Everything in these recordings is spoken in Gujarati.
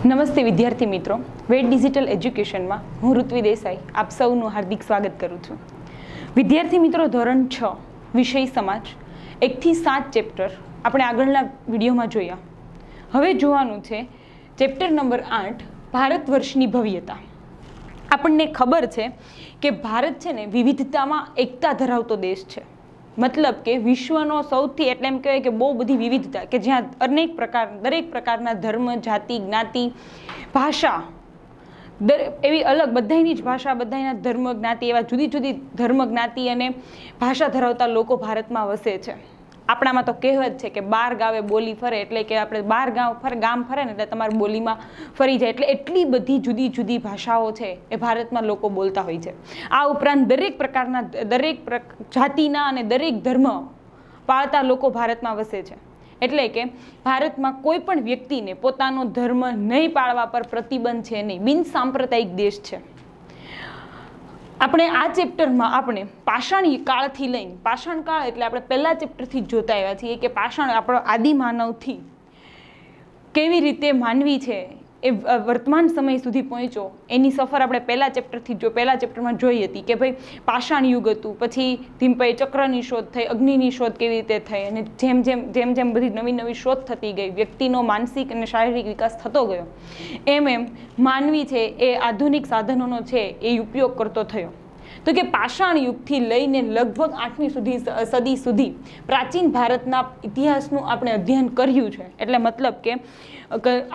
નમસ્તે વિદ્યાર્થી મિત્રો, વેટ ડિજિટલ એજ્યુકેશનમાં હું ઋત્વી દેસાઈ આપ સૌનું હાર્દિક સ્વાગત કરું છું. વિદ્યાર્થી મિત્રો, ધોરણ 6 વિષય સમાજ 1 થી 7 ચેપ્ટર આપણે આગળના વિડીયોમાં જોયા. હવે જોવાનું છે ચેપ્ટર નંબર 8 ભારત વર્ષની ભવ્યતા. આપણને ખબર છે કે ભારત છે ને વિવિધતામાં એકતા ધરાવતો દેશ છે. મતલબ કે વિશ્વનો સૌથી એટલે એમ કહેવાય કે બહુ બધી વિવિધતા કે જ્યાં દરેક પ્રકારના ધર્મ, જાતિ, જ્ઞાતિ, ભાષા એવી અલગ બધાની જ ભાષા, બધાના ધર્મ, જ્ઞાતિ એવા જુદી જુદી ધર્મ, જ્ઞાતિ અને ભાષા ધરાવતા લોકો ભારતમાં વસે છે. આપણામાં તો કહેવત છે કે 12 ગાવે બોલી ફરે, એટલે કે આપણે 12 ગામ ફરે ને એટલે તમારી બોલીમાં ફરી જાય. એટલે એટલી બધી જુદી જુદી ભાષાઓ છે એ ભારતમાં લોકો બોલતા હોય છે. આ ઉપરાંત દરેક પ્રકારના દરેક જાતિના અને દરેક ધર્મ પાળતા લોકો ભારતમાં વસે છે. એટલે કે ભારતમાં કોઈ પણ વ્યક્તિને પોતાનો ધર્મ નહીં પાળવા પર પ્રતિબંધ છે નહીં. બિન સાંપ્રદાયિક દેશ છે. આપણે આ ચેપ્ટરમાં આપણે પાષાણ કાળથી લઈને, પાષાણ કાળ એટલે આપણે પહેલા ચેપ્ટરથી જ જોતા આવ્યા છીએ કે પાષાણ આપણો આદિમાનવથી કેવી રીતે માનવી છે એ વર્તમાન સમય સુધી પહોંચ્યો એની સફર આપણે પહેલા ચેપ્ટરમાં જોઈ હતી કે ભાઈ પાષાણ યુગ હતું, પછી ધીમે ચક્રની શોધ થઈ, અગ્નિની શોધ કેવી રીતે થઈ, અને જેમ જેમ બધી નવી શોધ થતી ગઈ, વ્યક્તિનો માનસિક અને શારીરિક વિકાસ થતો ગયો, એમ માનવી છે એ આધુનિક સાધનોનો છે એ ઉપયોગ કરતો થયો. તો કે પાષાણ યુગથી લઈને લગભગ 8મી સદી સુધી પ્રાચીન ભારતના ઇતિહાસનું આપણે અધ્યયન કર્યું છે. એટલે મતલબ કે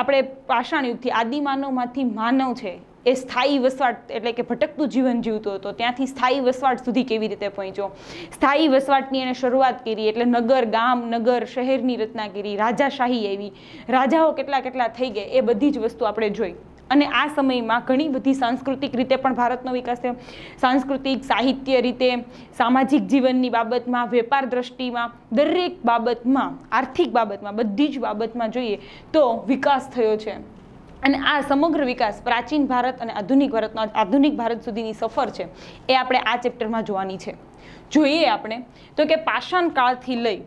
આપણે પાષાણ યુગથી આદિમાનવમાંથી માનવ છે એ સ્થાયી વસવાટ એટલે કે ભટકતું જીવન જીવતો હતો, ત્યાંથી સ્થાયી વસવાટ સુધી કેવી રીતે પહોંચ્યો, સ્થાયી વસવાટની એને શરૂઆત કરી, એટલે નગર, ગામ, નગર, શહેરની રચના કરી, રાજાશાહી આવી, રાજાઓ કેટલા થઈ ગયા, એ બધી જ વસ્તુ આપણે જોઈ. અને આ સમયમાં ઘણી બધી સાંસ્કૃતિક રીતે પણ ભારતનો વિકાસ થયો. સાંસ્કૃતિક, સાહિત્ય રીતે, સામાજિક જીવનની બાબતમાં, વેપાર દ્રષ્ટિમાં, દરેક બાબતમાં, આર્થિક બાબતમાં, બધી જ બાબતમાં જોઈએ તો વિકાસ થયો છે. અને આ સમગ્ર વિકાસ પ્રાચીન ભારત અને આધુનિક ભારત સુધીની સફર છે એ આપણે આ ચેપ્ટરમાં જોવાની છે. જોઈએ આપણે તો કે પાષાણ કાળથી લઈ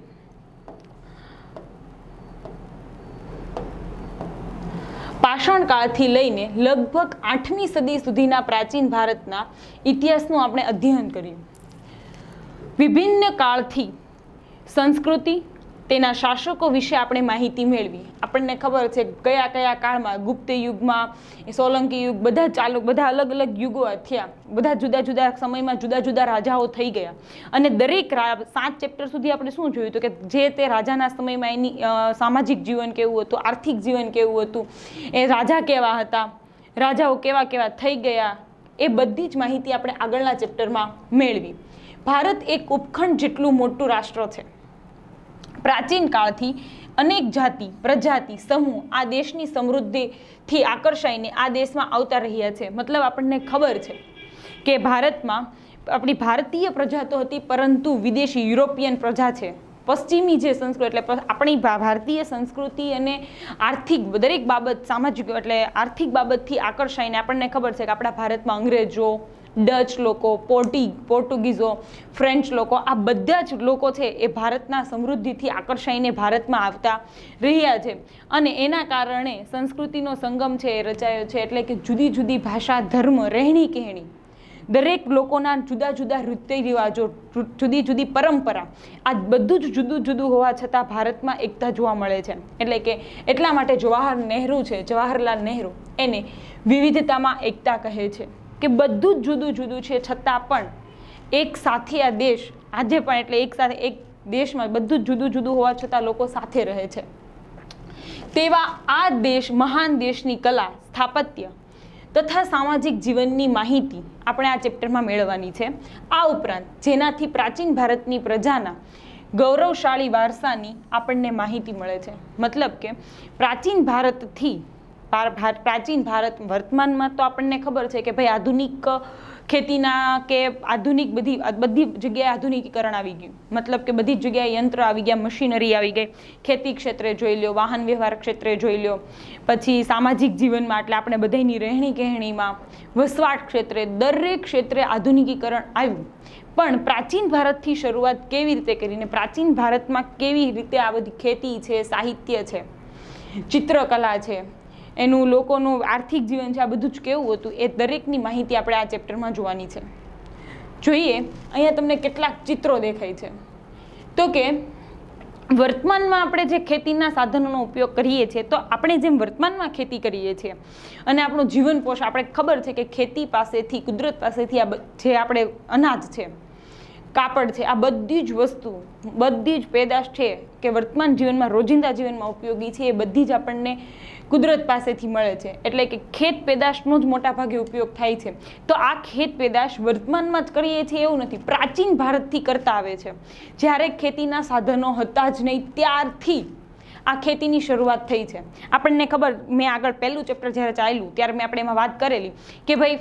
પાષાણ કાળથી લઈને લગભગ 8મી સદી સુધીના પ્રાચીન ભારતના ઇતિહાસનું આપણે અધ્યયન કર્યું. વિભિન્ન કાળથી સંસ્કૃતિ, તેના શાસકો વિશે આપણે માહિતી મેળવી. આપણને ખબર છે કયા કાળમાં, ગુપ્ત યુગમાં, સોલંકી યુગ, બધા અલગ અલગ યુગો થયા, બધા જુદા જુદા સમયમાં જુદા જુદા રાજાઓ થઈ ગયા. અને દરેક 7 ચેપ્ટર સુધી આપણે શું જોયું હતું કે જે તે રાજાના સમયમાં એની સામાજિક જીવન કેવું હતું, આર્થિક જીવન કેવું હતું, એ રાજા કેવા હતા, રાજાઓ કેવા થઈ ગયા, એ બધી જ માહિતી આપણે આગળના ચેપ્ટરમાં મેળવી. ભારત એક ઉપખંડ જેટલું મોટું રાષ્ટ્ર છે. પ્રાચીન કાળથી અનેક જાતિ, પ્રજાતિ, સમૂહ આ દેશની સમૃદ્ધિથી આકર્ષાઈને આ દેશમાં આવતા રહ્યા છે. મતલબ આપણને ખબર છે કે ભારતમાં આપણી ભારતીય પ્રજા તો હતી, પરંતુ વિદેશી યુરોપિયન પ્રજા છે, પશ્ચિમી જે સંસ્કૃતિ એટલે આપણી ભારતીય સંસ્કૃતિ અને આર્થિક દરેક બાબત, સામાજિક એટલે આર્થિક બાબતથી આકર્ષાઈને આપણને ખબર છે કે આપણા ભારતમાં અંગ્રેજો, ડચ લોકો, પોર્ટુગીઝો, ફ્રેન્ચ લોકો, આ બધા જ લોકો છે એ ભારતના સમૃદ્ધિથી આકર્ષાઈને ભારતમાં આવતા રહ્યા છે. અને એના કારણે સંસ્કૃતિનો સંગમ છે એ રચાયો છે. એટલે કે જુદી જુદી ભાષા, ધર્મ, રહેણી કહેણી, દરેક લોકોના જુદા જુદા રીતિ રિવાજો, જુદી જુદી પરંપરા, આ બધું જ જુદું જુદું હોવા છતાં ભારતમાં એકતા જોવા મળે છે. એટલે કે એટલા માટે જવાહરલાલ નહેરુ એને વિવિધતામાં એકતા કહે છે કે બધું જ જુદું જુદું છે છતાં પણ એક સાથે આ દેશ આજે પણ એટલે એક સાથે એક દેશમાં બધું જ જુદું જુદું હોવા છતાં લોકો સાથે રહે છે. તેવા આ દેશ, મહાન દેશની કલા, સ્થાપત્ય તથા સામાજિક જીવનની માહિતી આપણે આ ચેપ્ટરમાં મેળવવાની છે. આ ઉપરાંત જેનાથી પ્રાચીન ભારતની પ્રજાના ગૌરવશાળી વારસાની આપણને માહિતી મળે છે. મતલબ કે પ્રાચીન ભારત વર્તમાનમાં તો આપણને ખબર છે કે ભાઈ આધુનિક ખેતીના કે આધુનિક બધી જગ્યાએ આધુનિકીકરણ આવી ગયું. મતલબ કે બધી જ જગ્યાએ યંત્ર આવી ગયા, મશીનરી આવી ગઈ. ખેતી ક્ષેત્રે જોઈ લો, વાહન વ્યવહાર ક્ષેત્રે જોઈ લો, પછી સામાજિક જીવનમાં એટલે આપણે બધાની રહેણી કહેણીમાં, વસવાટ ક્ષેત્રે, દરેક ક્ષેત્રે આધુનિકીકરણ આવ્યું. પણ પ્રાચીન ભારતથી શરૂઆત કેવી રીતે કરીને પ્રાચીન ભારતમાં કેવી રીતે આ બધી ખેતી છે, સાહિત્ય છે, ચિત્રકલા છે, એનું લોકોનું આર્થિક જીવન છે, આ બધું જ કેવું હતું એ દરેકની માહિતી આપણે આ ચેપ્ટરમાં જોવાની છે. જોઈએ અહીંયા તમને કેટલાક ચિત્રો દેખાય છે. તો કે વર્તમાનમાં આપણે જે ખેતીના સાધનોનો ઉપયોગ કરીએ છીએ, તો આપણે જેમ વર્તમાનમાં ખેતી કરીએ છીએ અને આપણું જીવન પોષણ, આપણે ખબર છે કે ખેતી પાસેથી, કુદરત પાસેથી આ જે આપણે અનાજ છે, કાપડ છે, આ બધી જ વસ્તુ, બધી જ પેદાશ છે કે વર્તમાન જીવનમાં, રોજિંદા જીવનમાં ઉપયોગી છે, એ બધી જ આપણને કુદરત પાસેથી મળે છે. એટલે કે ખેત પેદાશનો જ મોટા ભાગે ઉપયોગ થાય છે. તો આ ખેત પેદાશ વર્તમાનમાં જ કરીએ છીએ એવું નથી, પ્રાચીન ભારતથી કરતા આવે છે. જ્યારે ખેતીના સાધનો હતા જ નહીં ત્યારથી આ ખેતીની શરૂઆત થઈ છે. આપણને ખબર, મેં આગળ પહેલું ચેપ્ટર જ્યારે ચાલ્યું ત્યારે મેં આપણે એમાં વાત કરેલી કે ભાઈ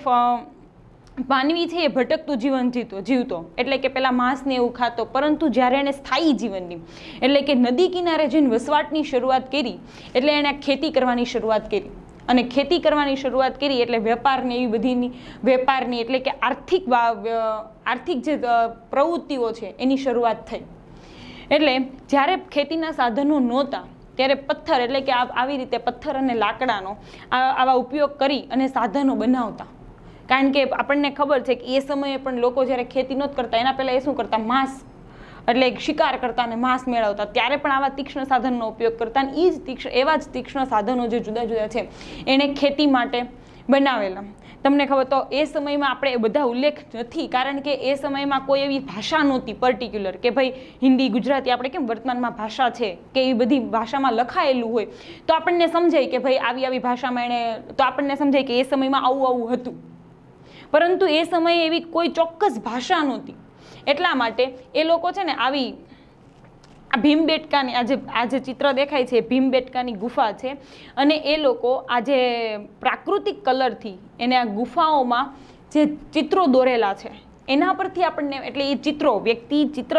માનવી છે એ ભટકતું જીવન જીવતો, એટલે કે પેલા માંસને એવું ખાતો, પરંતુ જ્યારે એણે સ્થાયી જીવનની, એટલે કે નદી કિનારે જઈને વસવાટની શરૂઆત કરી, એટલે એણે ખેતી કરવાની શરૂઆત કરી. અને ખેતી કરવાની શરૂઆત કરી એટલે વેપારની, એવી બધીની વેપારની, એટલે કે આર્થિક જે પ્રવૃત્તિઓ છે એની શરૂઆત થઈ. એટલે જ્યારે ખેતીના સાધનો નહોતા ત્યારે પથ્થર, એટલે કે આવી રીતે પથ્થર અને લાકડાનો આવા ઉપયોગ કરી અને સાધનો બનાવતા. કારણ કે આપણને ખબર છે કે એ સમયે પણ લોકો જ્યારે ખેતી નહોતા કરતા, એના પહેલાં એ શું કરતા, માંસ, એટલે શિકાર કરતા અને માંસ મેળવતા. ત્યારે પણ આવા તીક્ષ્ણ સાધનનો ઉપયોગ કરતા. અને એવા જ તીક્ષ્ણ સાધનો જે જુદા જુદા છે એણે ખેતી માટે બનાવેલા. તમને ખબર, તો એ સમયમાં આપણે એ બધા ઉલ્લેખ નથી, કારણ કે એ સમયમાં કોઈ એવી ભાષા નહોતી પર્ટિક્યુલર કે ભાઈ હિન્દી, ગુજરાતી, આપણે કેમ વર્તમાનમાં ભાષા છે કે એ બધી ભાષામાં લખાયેલું હોય તો આપણને સમજાય કે ભાઈ આવી આવી ભાષામાં એણે, તો આપણને સમજાય કે એ સમયમાં આવું આવું હતું. પરંતુ એ સમયે એવી કોઈ ચોક્કસ ભાષા નહોતી. એટલા માટે એ લોકો છે ને આવી આ ભીમબેટકાની, આ જે ચિત્ર દેખાય છે ભીમબેટકાની ગુફા છે, અને એ લોકો આ જે પ્રાકૃતિક કલરથી એને આ ગુફાઓમાં જે ચિત્રો દોરેલા છે એના પરથી આપણને, એટલે એ ચિત્રો, વ્યક્તિ ચિત્ર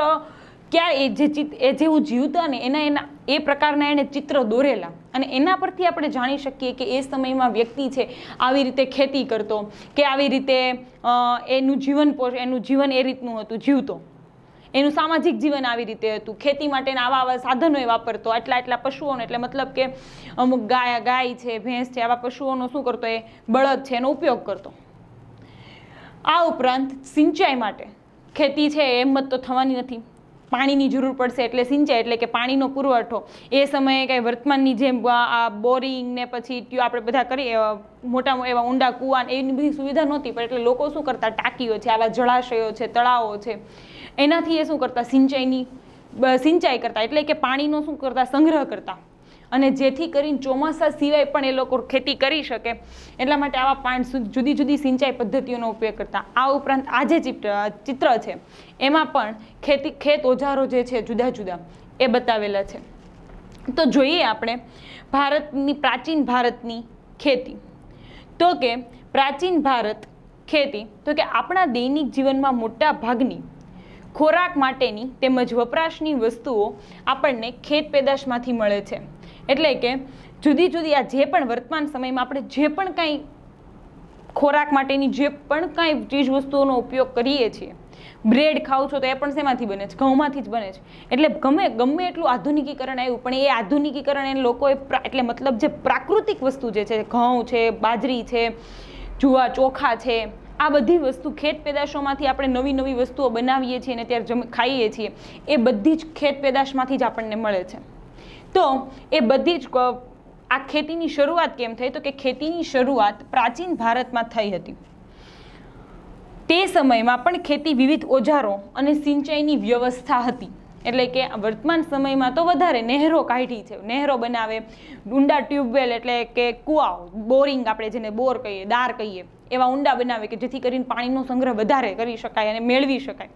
ક્યાં એ જેવું જીવતા ને એના એ પ્રકારના એને ચિત્ર દોરેલા, અને એના પરથી આપણે જાણી શકીએ કે એ સમયમાં વ્યક્તિ છે આવી રીતે ખેતી કરતો, કે આવી રીતે એનું જીવન એ રીતનું હતું, જીવતો. એનું સામાજિક જીવન આવી રીતે હતું. ખેતી માટેના આવા સાધનો એ વાપરતો, એટલા પશુઓનો, એટલે મતલબ કે અમુક ગાય છે, ભેંસ છે, આવા પશુઓનો શું કરતો, એ બળદ છે એનો ઉપયોગ કરતો. આ ઉપરાંત સિંચાઈ માટે, ખેતી છે એમ જ તો થવાની નથી, પાણીની જરૂર પડશે, એટલે સિંચાઈ, એટલે કે પાણીનો પુરવઠો. એ સમયે કંઈ વર્તમાનની જેમ આ બોરિંગ ને પછી આપણે બધા કરીએ મોટા એવા ઊંડા કૂવા એની બધી સુવિધા નહોતી. પણ એટલે લોકો શું કરતા, ટાંકીઓ છે, આવા જળાશયો છે, તળાવો છે, એનાથી એ શું કરતા, સિંચાઈ કરતા, એટલે કે પાણીનો શું કરતા, સંગ્રહ કરતા. અને જેથી કરીને ચોમાસા સિવાય પણ એ લોકો ખેતી કરી શકે એટલા માટે આવા જુદી જુદી સિંચાઈ પદ્ધતિઓનો ઉપયોગ કરતા. આ ઉપરાંત આ જે ચિત્ર છે એમાં પણ ખેત ઓજારો જે છે જુદા જુદા એ બતાવેલા છે. તો જોઈએ આપણે પ્રાચીન ભારતની ખેતી. તો કે પ્રાચીન ભારત ખેતી, તો કે આપણા દૈનિક જીવનમાં મોટા ભાગની ખોરાક માટેની તેમજ વપરાશની વસ્તુઓ આપણને ખેત પેદાશમાંથી મળે છે. એટલે કે જુદી જુદી આ જે પણ વર્તમાન સમયમાં આપણે જે પણ કાંઈ ખોરાક માટેની જે પણ કાંઈ ચીજ વસ્તુઓનો ઉપયોગ કરીએ છીએ, બ્રેડ ખાવ છો તો એ પણ શેમાંથી બને છે, ઘઉંમાંથી જ બને છે. એટલે ગમે એટલું આધુનિકીકરણ આવ્યું પણ એ આધુનિકીકરણ એ લોકોએ, એટલે મતલબ જે પ્રાકૃતિક વસ્તુ જે છે, ઘઉં છે, બાજરી છે, જુવાર, ચોખા છે, આ બધી વસ્તુ ખેત પેદાશોમાંથી આપણે નવી નવી વસ્તુઓ બનાવીએ છીએ અને ત્યારે ખાઈએ છીએ, એ બધી જ ખેત પેદાશમાંથી જ આપણને મળે છે. તો એ બધી જ આ ખેતીની શરૂઆત કેમ થઈ, તો કે ખેતીની શરૂઆત પ્રાચીન ભારતમાં થઈ હતી. તે સમયમાં પણ ખેતી વિવિધ ઓજારો અને સિંચાઈની વ્યવસ્થા હતી. એટલે કે વર્તમાન સમયમાં તો વધારે નહેરો કાઢી છે, નહેરો બનાવે, ઊંડા ટ્યુબવેલ એટલે કે કુવાઓ, બોરિંગ આપણે જેને બોર કહીએ, દાર કહીએ, એવા ઊંડા બનાવે કે જેથી કરીને પાણીનો સંગ્રહ વધારે કરી શકાય અને મેળવી શકાય.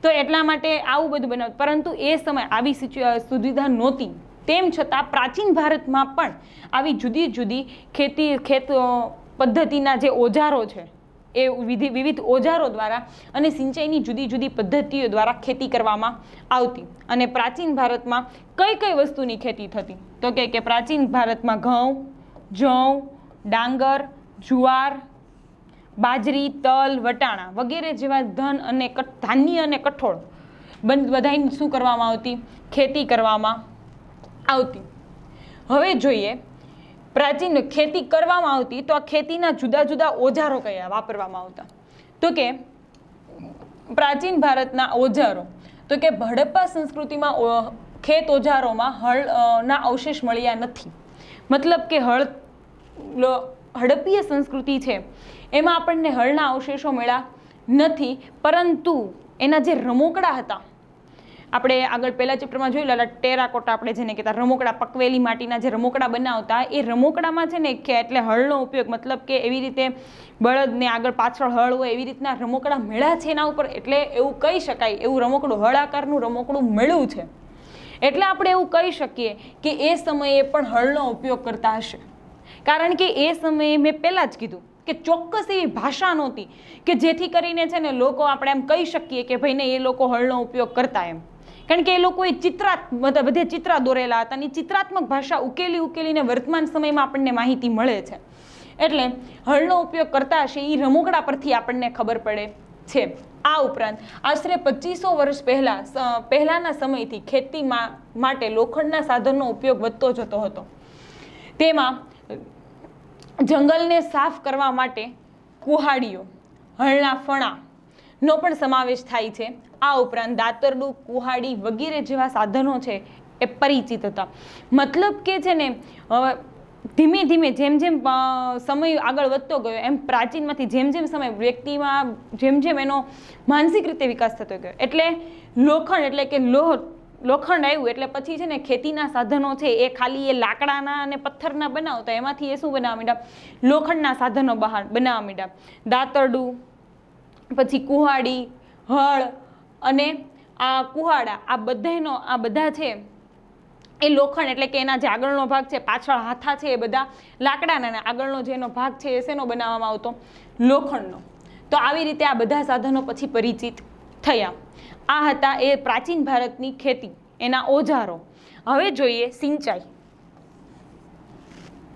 તો એટલા માટે આવું બધું બનાવે. પરંતુ એ સમય આવી સુવિધા નહોતી. તેમ છતાં પ્રાચીન ભારતમાં પણ આવી જુદી જુદી ખેત પદ્ધતિના જે ઓજારો છે એ વિવિધ ઓજારો દ્વારા અને સિંચાઈની જુદી જુદી પદ્ધતિઓ દ્વારા ખેતી કરવામાં આવતી. અને પ્રાચીન ભારતમાં કઈ કઈ વસ્તુની ખેતી થતી, તો કે પ્રાચીન ભારતમાં ઘઉં, જવ, ડાંગર, જુવાર, બાજરી, તલ, વટાણા વગેરે જેવા ધાન્ય અને કઠોળ બધાની શું કરવામાં આવતી, ખેતી કરવામાં આવતી. હવે જોઈએ પ્રાચીન ખેતી કરવામાં આવતી તો આ ખેતીના જુદા જુદા ઓજારો કયા વાપરવામાં આવતા? તો કે પ્રાચીન ભારતના ઓજારો, તો કે હડપ્પા સંસ્કૃતિમાં ખેત ઓજારોમાં હળના અવશેષ મળ્યા નથી. મતલબ કે હડપ્પીય સંસ્કૃતિ છે એમાં આપણને હળના અવશેષો મળ્યા નથી, પરંતુ એના જે રમોકડા હતા, આપણે આગળ પહેલા ચેપ્ટરમાં જોયેલા ટેરાકોટા, આપણે જેને કહેતા રમોકડા, પકવેલી માટીના જે રમોકડા બનાવતા, એ રમોકડામાં છે ને એટલે હળનો ઉપયોગ, મતલબ કે એવી રીતે બળદને આગળ પાછળ હળ હોય એવી રીતના રમોકડા મળ્યા છે એના ઉપર, એટલે એવું કહી શકાય એવું રમોકડું હળ આકારનું રમોકડું મળ્યું છે. એટલે આપણે એવું કહી શકીએ કે એ સમયે પણ હળનો ઉપયોગ કરતા હશે, કારણ કે એ સમયે મેં પહેલાં જ કીધું કે ચોક્કસ એવી ભાષા નહોતી કે જેથી કરીને છે ને લોકો આપણે એમ કહી શકીએ કે ભાઈ ને એ લોકો હળનો ઉપયોગ કરતા એમ, કારણ કે એ લોકોએ બધે ચિત્રા દોરેલા હતા અને ચિત્રાત્મક ભાષા ઉકેલીને વર્તમાન સમયમાં આપણને માહિતી મળે છે. એટલે હળનો ઉપયોગ કરતા હશે એ રમોકડા પરથી આપણને ખબર પડે છે. આ ઉપરાંત આશરે 2500 વર્ષ પહેલાના સમયથી ખેતી માટે લોખંડના સાધનનો ઉપયોગ વધતો જતો હતો. તેમાં જંગલને સાફ કરવા માટે કુહાડીઓ, હળના ફણાનો પણ સમાવેશ થાય છે. આ ઉપરાંત દાતરડું, કુહાડી વગેરે જેવા સાધનો છે એ પરિચિત હતા. મતલબ કે છે ને ધીમે ધીમે જેમ જેમ સમય આગળ વધતો ગયો એમ પ્રાચીનમાંથી જેમ સમય વ્યક્તિમાં જેમ એનો માનસિક રીતે વિકાસ થતો ગયો, એટલે લોખંડ એટલે કે લોખંડ આવ્યું એટલે પછી છે ને ખેતીના સાધનો છે એ ખાલી એ લાકડાના અને પથ્થરના બનાવતા, એમાંથી એ શું બનાવવા માંડ્યા? લોખંડના સાધનો બનાવવા માંડ્યા. દાતરડું, પછી કુહાડી, હળ અને આ કુહાડા, આ બધા છે એ લોખંડ એટલે કે એના જે આગળનો ભાગ છે, પાછળ હાથા છે, એ બધા લાકડાના, આગળનો જેનો ભાગ છે એ શેનો બનાવવામાં આવતો? લોખંડનો. તો આવી રીતે આ બધા સાધનો પછી પરિચિત થયા. આ હતા એ પ્રાચીન ભારતની ખેતી, એના ઓજારો. હવે જોઈએ સિંચાઈ.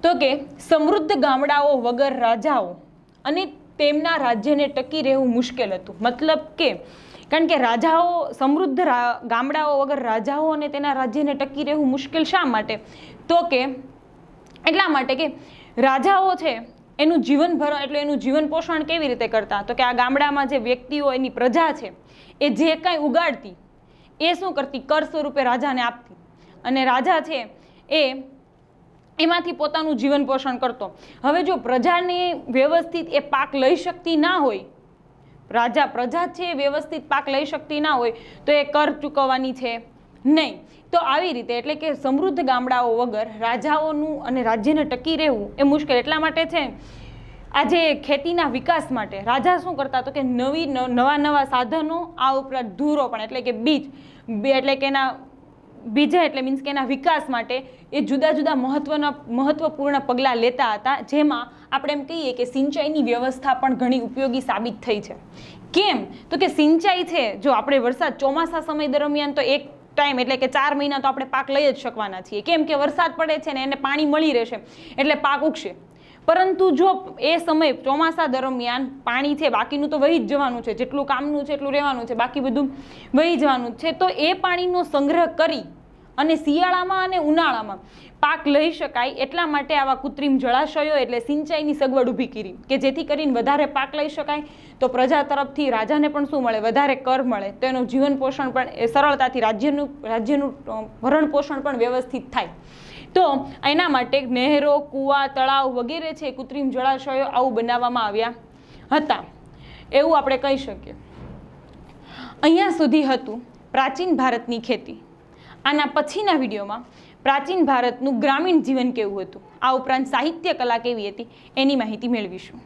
તો કે સમૃદ્ધ ગામડાઓ વગર રાજાઓ અને તેમના રાજ્યને ટકી રહેવું મુશ્કેલ હતું. મતલબ કે કારણ કે રાજાઓ, સમૃદ્ધ ગામડાઓ વગર રાજાઓ અને તેના રાજ્યને ટકી રહેવું મુશ્કેલ શા માટે? તો કે એટલા માટે કે રાજાઓ છે એનું જીવન પોષણ કેવી રીતે કરતા? તો કે આ ગામડામાં જે વ્યક્તિઓ, એની પ્રજા છે એ જે કાંઈ ઉગાડતી એ શું કરતી? કર સ્વરૂપે રાજાને આપતી, અને રાજા છે એમાંથી પોતાનું જીવન પોષણ કરતો. હવે જો પ્રજાને વ્યવસ્થિત એ પાક લઈ શકતી ના હોય, પ્રજા છે એ વ્યવસ્થિત પાક લઈ શકતી ના હોય તો એ કર ચૂકવવાની છે નહીં. તો આવી રીતે એટલે કે સમૃદ્ધ ગામડાઓ વગર રાજાઓનું અને રાજ્યને ટકી રહેવું એ મુશ્કેલ. એટલા માટે છે આજે ખેતીના વિકાસ માટે રાજા શું કરતા? તો કે નવા સાધનો, આ ઉપરાંત ધૂરો પણ એટલે કે બીજ એટલે કે એના બીજા એટલે મીન્સ કે એના વિકાસ માટે એ જુદા જુદા મહત્વપૂર્ણ પગલાં લેતા હતા, જેમાં આપણે એમ કહીએ કે સિંચાઈની વ્યવસ્થા પણ ઘણી ઉપયોગી સાબિત થઈ છે. કેમ? તો કે સિંચાઈ છે, જો આપણે ચોમાસા સમય દરમિયાન તો એક ટાઈમ એટલે કે 4 મહિના તો આપણે પાક લઈ જ શકવાના છીએ. કેમ કે વરસાદ પડે છે ને એને પાણી મળી રહેશે એટલે પાક ઉગશે. પરંતુ જો એ સમય ચોમાસા દરમિયાન પાણી છે બાકીનું તો વહી જ જવાનું છે, જેટલું કામનું છે એટલું રહેવાનું છે, બાકી બધું વહી જવાનું છે, તો એ પાણીનો સંગ્રહ કરી અને શિયાળામાં અને ઉનાળામાં પાક લઈ શકાય એટલા માટે આવા કૃત્રિમ જળાશયો એટલે સિંચાઈની સગવડ ઊભી કરી કે જેથી કરીને વધારે પાક લઈ શકાય, તો પ્રજા તરફથી રાજાને પણ શું મળે? વધારે કર મળે, તો એનું જીવન પોષણ પણ સરળતાથી રાજ્યનું ભરણ પોષણ પણ વ્યવસ્થિત થાય. તો એના માટે નહેરો, કૂવા, તળાવ વગેરે છે, કૃત્રિમ જળાશયો આવું બનાવવામાં આવ્યા હતા એવું આપણે કહી શકીએ. અહીંયા સુધી હતું પ્રાચીન ભારતની ખેતી. આના પછીના વિડીયોમાં પ્રાચીન ભારતનું ગ્રામીણ જીવન કેવું હતું, આ ઉપરાંત સાહિત્ય કલા કેવી હતી એની માહિતી મેળવીશું.